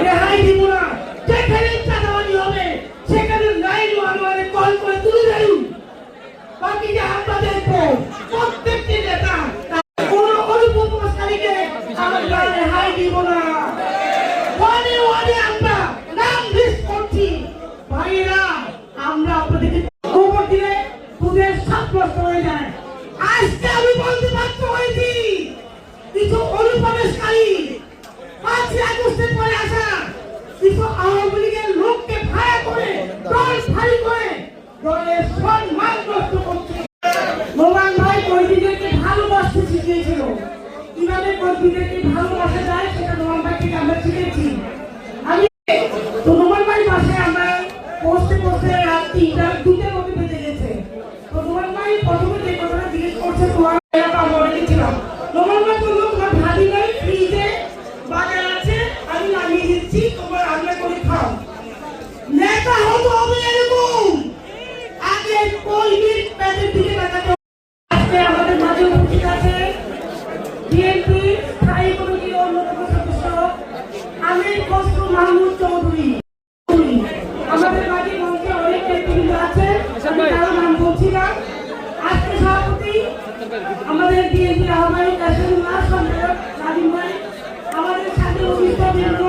রেহাই দিব না। যেখানে চাঁদাবাজি হবে সেখানে লাইন ওয়ানে কল করে তুলে দেন। বাকি যে আপনাদের প্রত্যেকটি নেতা কোন অনুপ্রবেশকারীকে আমরা রেহাই দিব না। ওয়ানে ওয়ানে আমরা নাম লিস্ট করছি ভাইয়েরা, আমরা আপনাদেরকে খবর দিলে তোদের সব নষ্ট হয়ে যায়। আজকে আমি বলতে বাধ্য হয়েছি কিছু অনুপ্রবেশকারী 5 আগস্টের পরে আসা কিছু আওয়ামী লীগের লোককে ভাড়া করে দল ফাঁড়ি করে দলের সম্মান নষ্ট করছে। নোমান ভাই কর্মীদেরকে ভালোবাসতে শিখিয়েছিল, কিভাবে কর্মীদেরকে ভালোবাসা যায় সেটা নোমান ভাই থেকে আমরা শিখেছি। আমি তো নোমান ভাই বাসায় আমরা বসতে বসতে রাত 3টা মধ্যে বেজে গেছে। তো নোমান ভাই প্রথমে যে কথাটা জিজ্ঞেস করছে তোমার আমরা রেখেছিলাম। নোমান ভাই বললো তোমার ভাবি নাই ফ্রিজে বাজার আছে আমি নামিয়ে দিচ্ছি, তোমার রান্না করে খাও। নেতা হতে হবে এরকম, আগে কর্মীর পেটের দিকে তাকাতে। আজকে আমাদের মাঝে উপস্থিত আছে বিএনপি স্থায়ী কমিটির অন্যতম সদস্য আমির খসরু মাহমুদ চৌধুরী। আমাদের মাঝে মঞ্চে অনেক নেতৃবৃন্দ আছে, আমি কারো নাম বলছি না। আজকে সভাপতি আমাদের বিএনপির আহ্বায়ক কাসেমুল্লাহ সম্পাদক নাদিম ভাই, আমাদের সাথে অভিজ্ঞ বিভিন্ন